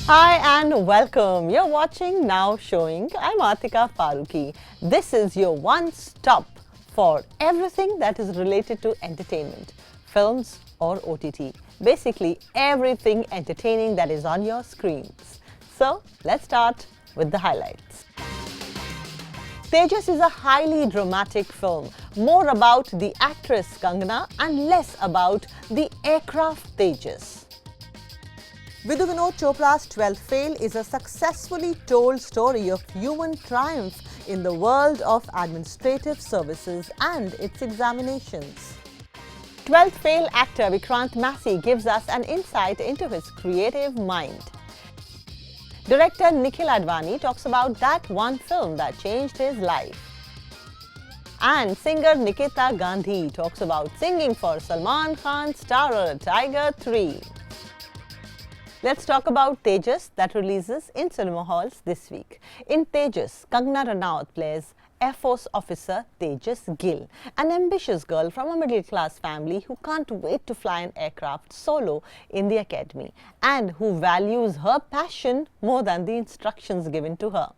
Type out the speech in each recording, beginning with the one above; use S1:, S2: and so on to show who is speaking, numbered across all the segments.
S1: Hi and welcome. You're watching Now Showing. I'm Atika Farooqui. This is your one-stop for everything that is related to entertainment, films or OTT. Basically everything entertaining that is on your screens. So let's start with the highlights. Tejas is a highly dramatic film, more about the actress Kangana and less about the aircraft Tejas. Vidhu Vinod Chopra's 12th Fail is a successfully told story of human triumph in the world of administrative services and its examinations. 12th Fail actor Vikrant Massey gives us an insight into his creative mind. Director Nikkhil Advani talks about that one film that changed his life. And singer Nikita Gandhi talks about singing for Salman Khan starrer Tiger 3. Let's talk about Tejas that releases in cinema halls this week. In Tejas, Kangana Ranaut plays Air Force officer Tejas Gill, an ambitious girl from a middle-class family who can't wait to fly an aircraft solo in the academy and who values her passion more than the instructions given to her.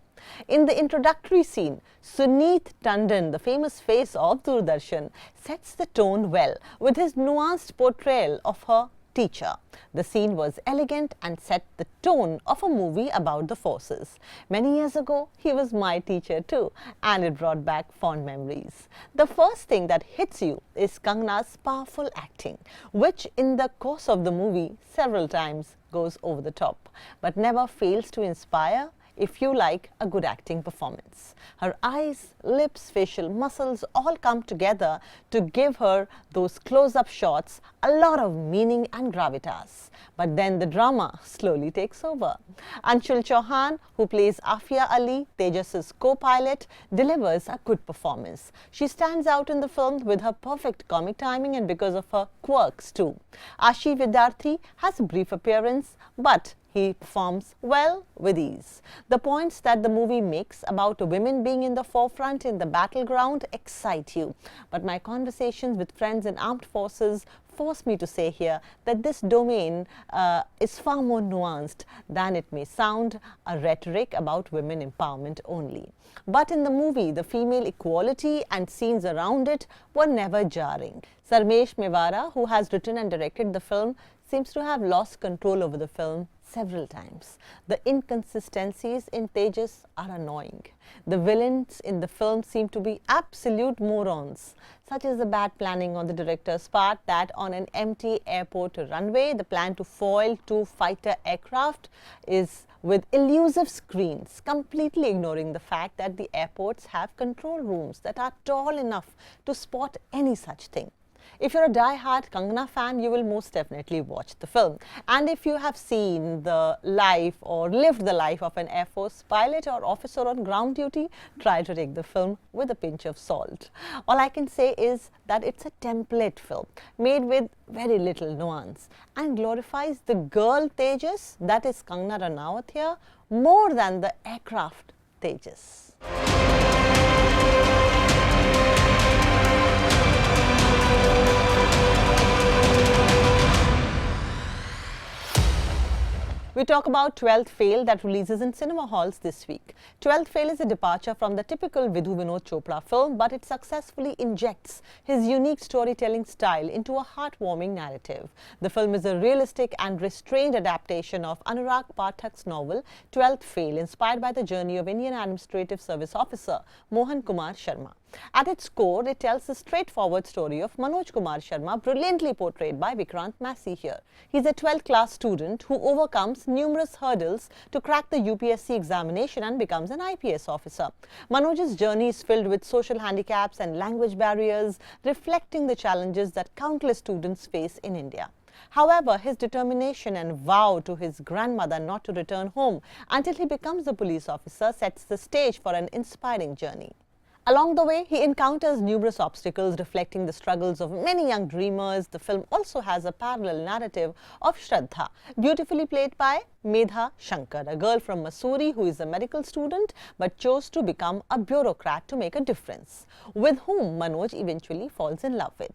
S1: In the introductory scene, Suneet Tandon, the famous face of Doordarshan, sets the tone well with his nuanced portrayal of her teacher. The scene was elegant and set the tone of a movie about the forces. Many years ago, he was my teacher too, and it brought back fond memories. The first thing that hits you is Kangana's powerful acting, which in the course of the movie several times goes over the top, but never fails to inspire if you like a good acting performance. Her eyes, lips, facial muscles all come together to give her those close-up shots a lot of meaning and gravitas. But then the drama slowly takes over. Anshul Chauhan, who plays Afia Ali, Tejas' co-pilot, delivers a good performance. She stands out in the film with her perfect comic timing and because of her quirks too. Ashi Vidyarthi has a brief appearance, but he performs well with ease. The points that the movie makes about women being in the forefront in the battleground excite you. But my conversations with friends in armed forces force me to say here that this domain is far more nuanced than it may sound, a rhetoric about women empowerment only. But in the movie, the female equality and scenes around it were never jarring. Sarmesh Mewara, who has written and directed the film, seems to have lost control over the film several times. The inconsistencies in Tejas are annoying. The villains in the film seem to be absolute morons, such as the bad planning on the director's part that on an empty airport runway, the plan to foil two fighter aircraft is with elusive screens, completely ignoring the fact that the airports have control rooms that are tall enough to spot any such thing. If you're a die-hard Kangana fan, you will most definitely watch the film. And if you have seen the life or lived the life of an Air Force pilot or officer on ground duty, try to take the film with a pinch of salt. All I can say is that it's a template film made with very little nuance and glorifies the girl Tejas, that is Kangana Ranaut here, more than the aircraft Tejas. We talk about 12th Fail that releases in cinema halls this week. 12th Fail is a departure from the typical Vidhu Vinod Chopra film, but it successfully injects his unique storytelling style into a heartwarming narrative. The film is a realistic and restrained adaptation of Anurag Pathak's novel 12th Fail, inspired by the journey of Indian Administrative Service officer Mohan Kumar Sharma. At its core, it tells the straightforward story of Manoj Kumar Sharma, brilliantly portrayed by Vikrant Massey here. He's a 12th class student who overcomes numerous hurdles to crack the UPSC examination and becomes an IPS officer. Manoj's journey is filled with social handicaps and language barriers, reflecting the challenges that countless students face in India. However, his determination and vow to his grandmother not to return home until he becomes a police officer sets the stage for an inspiring journey. Along the way, he encounters numerous obstacles reflecting the struggles of many young dreamers. The film also has a parallel narrative of Shraddha, beautifully played by Medha Shankar, a girl from Mussoorie who is a medical student but chose to become a bureaucrat to make a difference, with whom Manoj eventually falls in love with.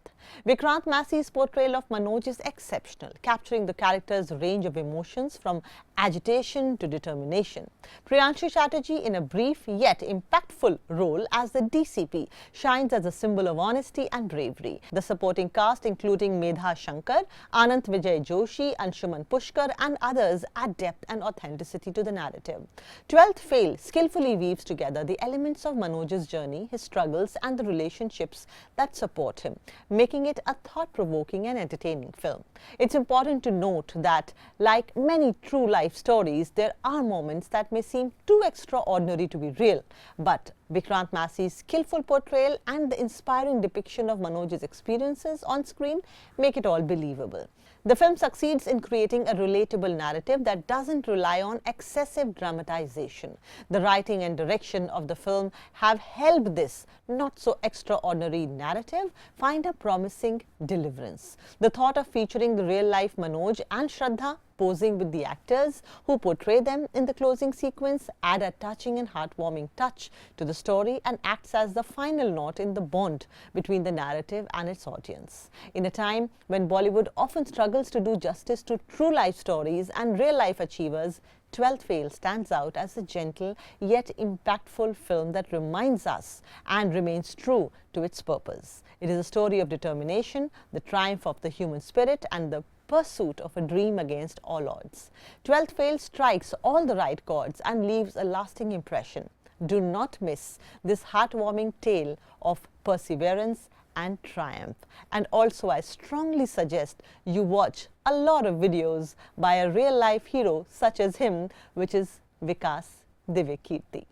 S1: Vikrant Massey's portrayal of Manoj is exceptional, capturing the character's range of emotions from agitation to determination. Priyanshu Chatterjee, in a brief yet impactful role as the DCP, shines as a symbol of honesty and bravery. The supporting cast, including Medha Shankar, Anant Vijay Joshi, Anshuman Pushkar and others, add depth and authenticity to the narrative. 12th Fail skillfully weaves together the elements of Manoj's journey, his struggles and the relationships that support him, making it a thought-provoking and entertaining film. It's important to note that, like many true life stories, there are moments that may seem too extraordinary to be real, but Vikrant Massey's skillful portrayal and the inspiring depiction of Manoj's experiences on screen make it all believable. The film succeeds in creating a relatable narrative that doesn't rely on excessive dramatization. The writing and direction of the film have helped this not so extraordinary narrative find a promising deliverance. The thought of featuring the real-life Manoj and Shraddha posing with the actors who portray them in the closing sequence add a touching and heartwarming touch to the story and acts as the final note in the bond between the narrative and its audience. In a time when Bollywood often struggles to do justice to true life stories and real life achievers, 12th Fail stands out as a gentle yet impactful film that reminds us and remains true to its purpose. It is a story of determination, the triumph of the human spirit and the pursuit of a dream against all odds. 12th Fail strikes all the right chords and leaves a lasting impression. Do not miss this heartwarming tale of perseverance and triumph. And also, I strongly suggest you watch a lot of videos by a real-life hero such as him, which is Vikas Divyakirti.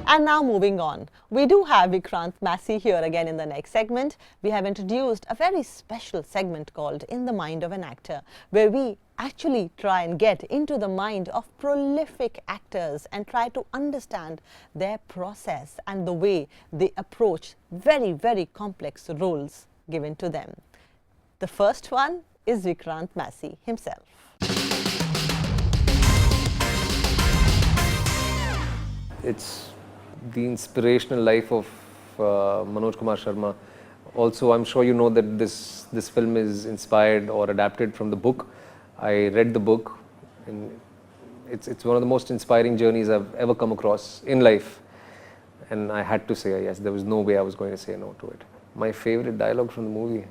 S1: And now moving on, we do have Vikrant Massey here again in the next segment. We have introduced a very special segment called In the Mind of an Actor, where we actually try and get into the mind of prolific actors and try to understand their process and the way they approach very, very complex roles given to them. The first one is Vikrant Massey himself.
S2: It's the inspirational life of Manoj Kumar Sharma. Also, I'm sure you know that this film is inspired or adapted from the book. I read the book, and it's one of the most inspiring journeys I've ever come across in life. And I had to say yes. There was no way I was going to say no to it. My favorite dialogue from the movie,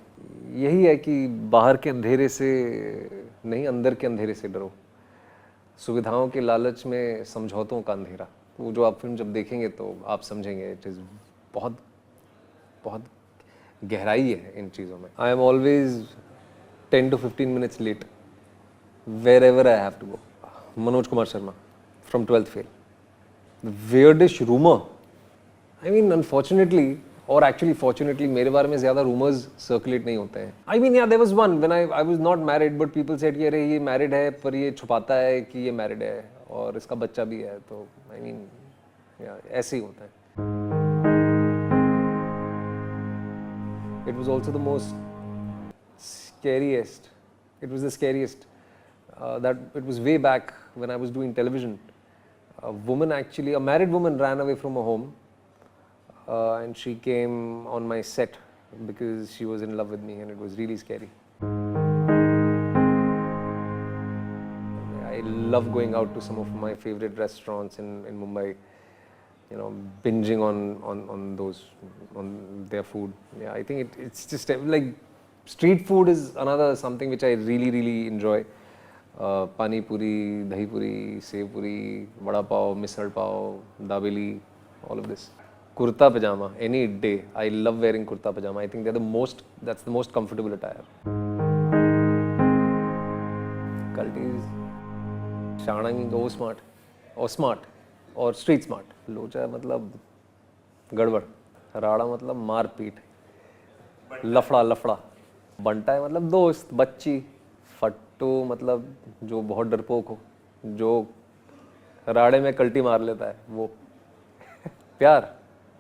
S2: यही है कि बाहर के अंधेरे से नहीं, अंदर के अंधेरे से डरो. सुविधाओं के लालच में समझौतों का अंधेरा. वो जो आप फिल्म जब देखेंगे तो आप समझेंगे इट इज़ बहुत बहुत गहराई है इन चीज़ों में. I am always 10 to 15 minutes late wherever I have to go. Manoj Kumar Sharma from 12th Fail. The weirdest rumor. I mean, unfortunately or actually fortunately मेरे बारे में ज़्यादा rumors circulate नहीं होते हैं. I mean, yeah, there was one when I was not married, but people said कि अरे ये married है पर ये छुपाता है कि ये married है और इसका बच्चा भी है. तो I mean, yeah, ऐसे ही होता है. It was also the most scariest. It was the scariest. That it was way back when I was doing television. A woman actually, a married woman, ran away from her home, and she came on my set because she was in love with me, and it was really scary. I love going out to some of my favorite restaurants in Mumbai. You know, binging on their food. Yeah, I think it's just like street food is another something which I really enjoy. Pani puri, dahi puri, sev puri, vada pav, misal pav, dabeli, all of this. Kurta pajama, any day. I love wearing kurta pajama. I think that's the most comfortable attire. Culties, Shanang, go smart, or street smart. लोचा मतलब गड़बड़, राड़ा मतलब मार पीट, लफड़ा, बंटा है मतलब दोस्त, बच्ची, फट्टू मतलब जो बहुत डरपोक हो, जो राड़े में कल्टी मार लेता है वो। प्यार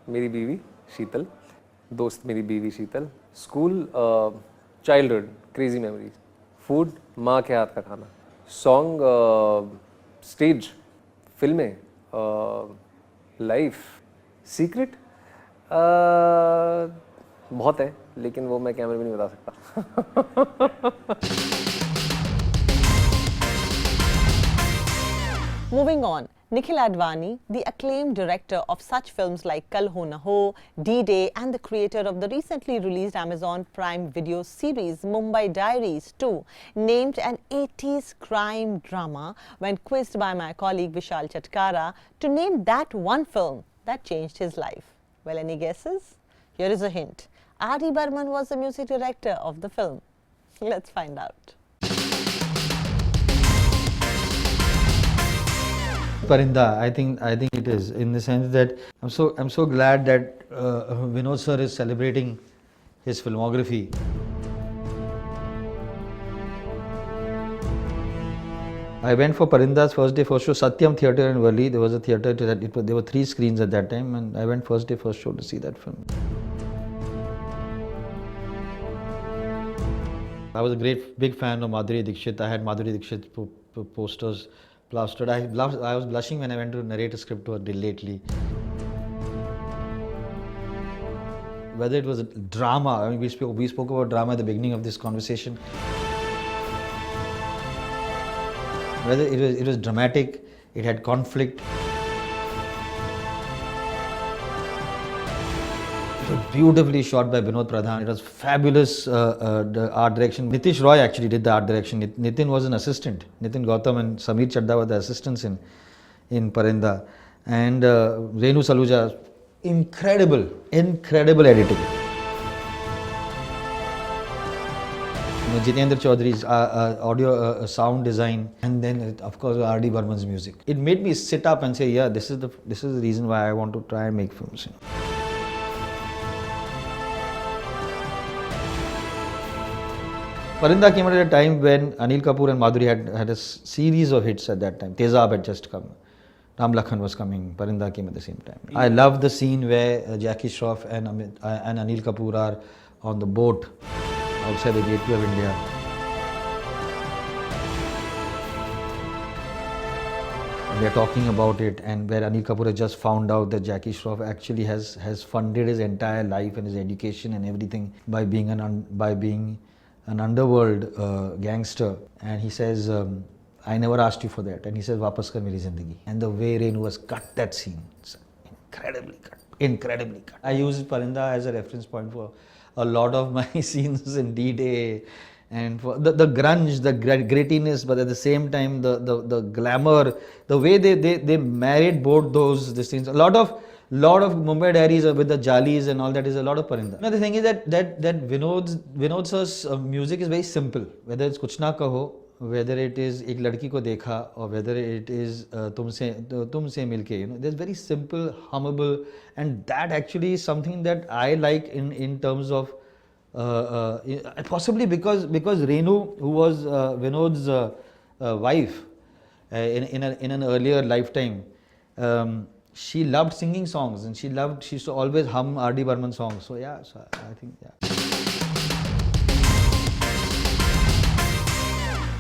S2: मेरी बीवी शीतल, दोस्त मेरी बीवी Sheetal, school childhood crazy memories, food माँ के हाथ का खाना, सॉन्ग स्टेज, फिल्में, लाइफ, सीक्रेट बहुत है लेकिन वो मैं कैमरे में नहीं बता सकता।
S1: Moving on, Nikkhil Advani, the acclaimed director of such films like Kal Ho Na Ho, D-Day and the creator of the recently released Amazon Prime Video series Mumbai Diaries 2, named an 80s crime drama when quizzed by my colleague Vishal Chatkara to name that one film that changed his life. Well, any guesses? Here is a hint. R.D. Burman was the music director of the film. Let's find out.
S3: Parinda, I think it is, in the sense that I'm so glad that Vinod sir is celebrating his filmography. I went for Parinda's first day first show, Satyam Theatre in Worli. There was a theatre there were 3 screens at that time, and I went first day first show to see that film. I was a big fan of Madhuri Dixit. I had Madhuri Dixit posters plastered. I was blushing when I went to narrate a script to her lately. Whether it was a drama, I mean, we spoke about drama at the beginning of this conversation. Whether it was dramatic, it had conflict. It was beautifully shot by Vinod Pradhan. It was fabulous the art direction. Nitish Roy actually did the art direction. Nitin was an assistant. Nitin Gautam and Sameer Chadda were the assistants in Parinda. And Renu Saluja, incredible editing. Jitendra Chaudhary's audio sound design, and then of course R.D. Burman's music. It made me sit up and say, yeah, this is the reason why I want to try and make films. Parinda came at a time when Anil Kapoor and Madhuri had a series of hits at that time. Tejas had just come. Ram Lakhan was coming. Parinda came at the same time. I love the scene where Jackie Shroff and Anil Kapoor are on the boat outside the gateway of India. And they are talking about it, and where Anil Kapoor has just found out that Jackie Shroff actually has funded his entire life and his education and everything by being an underworld gangster. And he says, I never asked you for that. And he says, Wapas kar meri zindagi. And the way Renu has cut that scene, it's incredibly cut. I use Parinda as a reference point for a lot of my scenes in D-Day, and for the grunge, the grittiness, but at the same time the glamour, the way they married both those things. A lot of Mumbai Diaries with the Jalis and all that is a lot of Parinda. Now the thing is that Vinod sir's music is very simple. Whether it's Kuch Na Kaho, whether it is Ek Ladki Ko Dekha, or whether it is Tumse Milke, there's very simple, hummable, and that actually is something that I like in terms of possibly because Renu, who was Vinod's wife in an earlier lifetime, she loved singing songs, and she used to always hum R.D. Burman songs. So yeah, I think yeah.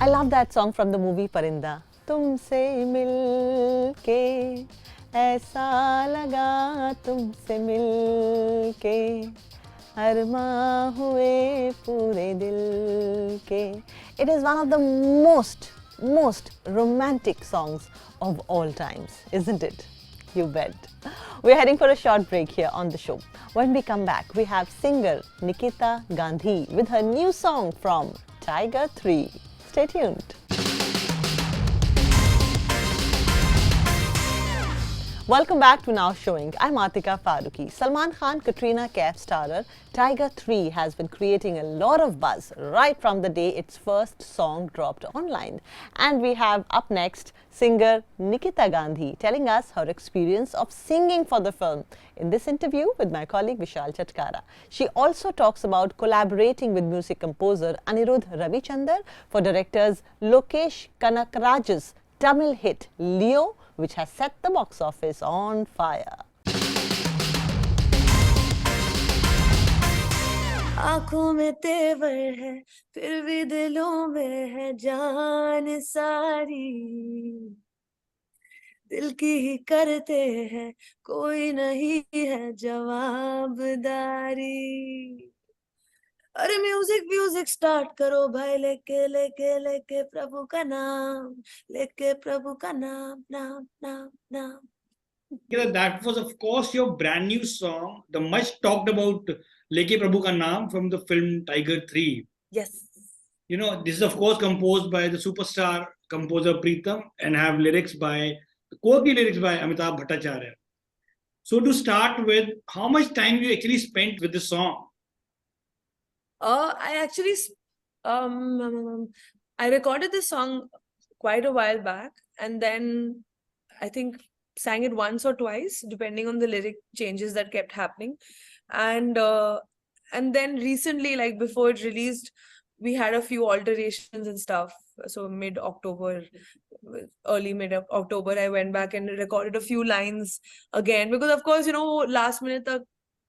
S1: I love that song from the movie Parinda. Tumse milke aisa laga, tumse milke arma hue pure dil ke. It is one of the most romantic songs of all times, isn't it? You bet. We're heading for a short break here on the show. When we come back, we have singer Nikhita Gandhi with her new song from Tiger 3. Stay tuned. Welcome back to Now Showing. I'm Atika Farooqui. Salman Khan, Katrina Kaif starrer Tiger 3 has been creating a lot of buzz right from the day its first song dropped online. And we have up next singer Nikhita Gandhi telling us her experience of singing for the film in this interview with my colleague Vishal Chatkara. She also talks about collaborating with music composer Anirudh Ravichandar for directors Lokesh Kanakaraj's Tamil hit Leo, which has set the box office on fire.
S4: आँखों में तेवर है फिर भी दिलों में है जान सारी दिल की ही करते हैं कोई नहीं है जवाबदारी अरे म्यूजिक स्टार्ट करो भाई लेके लेके लेके प्रभु का नाम लेके प्रभु का नाम नाम नाम नाम.
S5: That was, of course, your brand new song, the much talked about Leke Prabhu Ka Naam from the film Tiger 3.
S4: Yes.
S5: You know, this is, of course, composed by the superstar composer Pritam and have quirky lyrics by Amitabh Bhattacharya. So, to start with, how much time you actually spent with this song?
S4: I actually, I recorded this song quite a while back, and then I think sang it once or twice, depending on the lyric changes that kept happening. And then recently, like before it released, we had a few alterations and stuff. So early mid-October, I went back and recorded a few lines again. Because of course, you know, last minute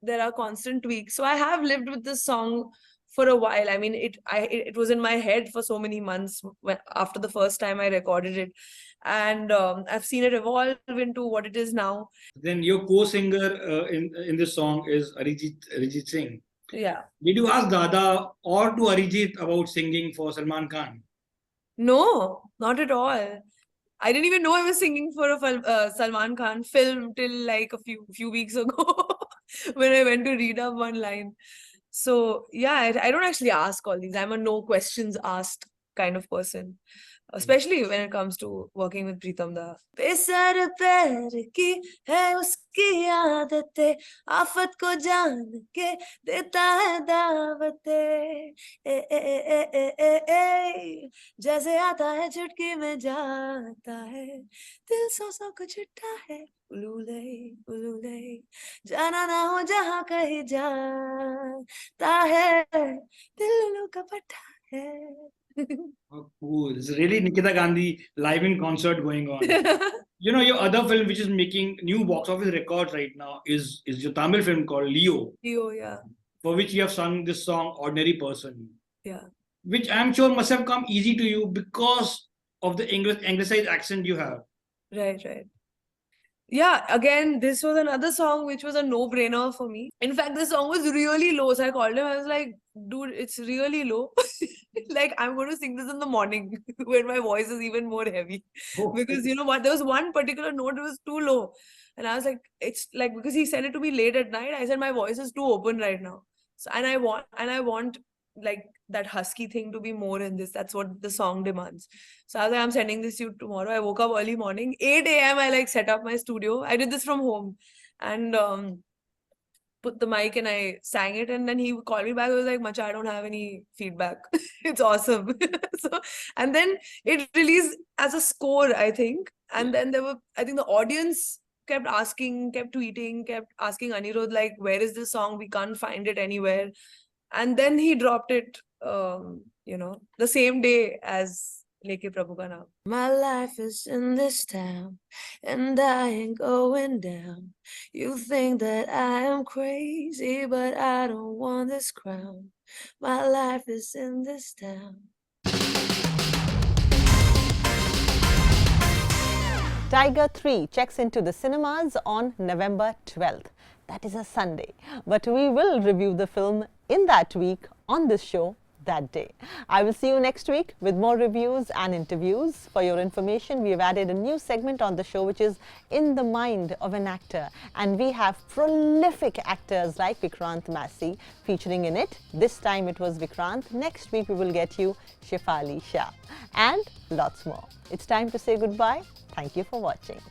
S4: there are constant tweaks. So I have lived with this song for a while. I mean, it was in my head for so many months after the first time I recorded it. And I've seen it evolve into what it is now.
S5: Then your co-singer in this song is Arijit Singh.
S4: Yeah.
S5: Did you ask Dada or to Arijit about singing for Salman Khan?
S4: No, not at all. I didn't even know I was singing for a Salman Khan film till like a few weeks ago when I went to read up one line. So yeah, I don't actually ask all these. I'm a no questions asked kind of person. Especially when it comes to working with Pritam Da. बेसर पैर की है उसकी आदतें आफत को जान के देता है दावतें जैसे आता है चुटकी में जाता है दिल सौ को चिट्टा है उलूले जाना ना हो जहाँ कहीं जाता है दिल का पट्टा है.
S5: Oh, cool. It's really Nikita Gandhi live in concert going on. You know, your other film, which is making new box office records right now, is your Tamil film called Leo.
S4: Leo, yeah.
S5: For which you have sung this song, Ordinary Person.
S4: Yeah.
S5: Which I'm sure must have come easy to you because of the anglicized accent you have.
S4: Right. Yeah, again, this was another song which was a no-brainer for me. In fact, the song was really low. So I called him. I was like, dude, it's really low. Like, I'm going to sing this in the morning when my voice is even more heavy.
S5: Oh.
S4: Because you know what? There was one particular note that was too low. And I was like, it's like, because he sent it to me late at night. I said, my voice is too open right now. So, and I want like that husky thing to be more in this. That's what the song demands. So I was like, I'm sending this to you tomorrow. I woke up early morning, 8 a.m. I like set up my studio. I did this from home and put the mic and I sang it. And then he called me back. I was like, Macha, I don't have any feedback. It's awesome. So, and then it released as a score, I think. And then I think the audience kept tweeting, kept asking Anirudh, like, where is this song? We can't find it anywhere. And then he dropped it, you know, the same day as Leke Prabhu Ka Naam. My life is in this town and I ain't going down. You think that I am crazy, but I don't want this crown. My life is in this town.
S1: Tiger 3 checks into the cinemas on November 12th. That is a Sunday. But we will review the film in that week on this show that day. I will see you next week with more reviews and interviews. For your information, we have added a new segment on the show which is In the Mind of an Actor. And we have prolific actors like Vikrant Massey featuring in it. This time it was Vikrant. Next week we will get you Shefali Shah and lots more. It's time to say goodbye. Thank you for watching.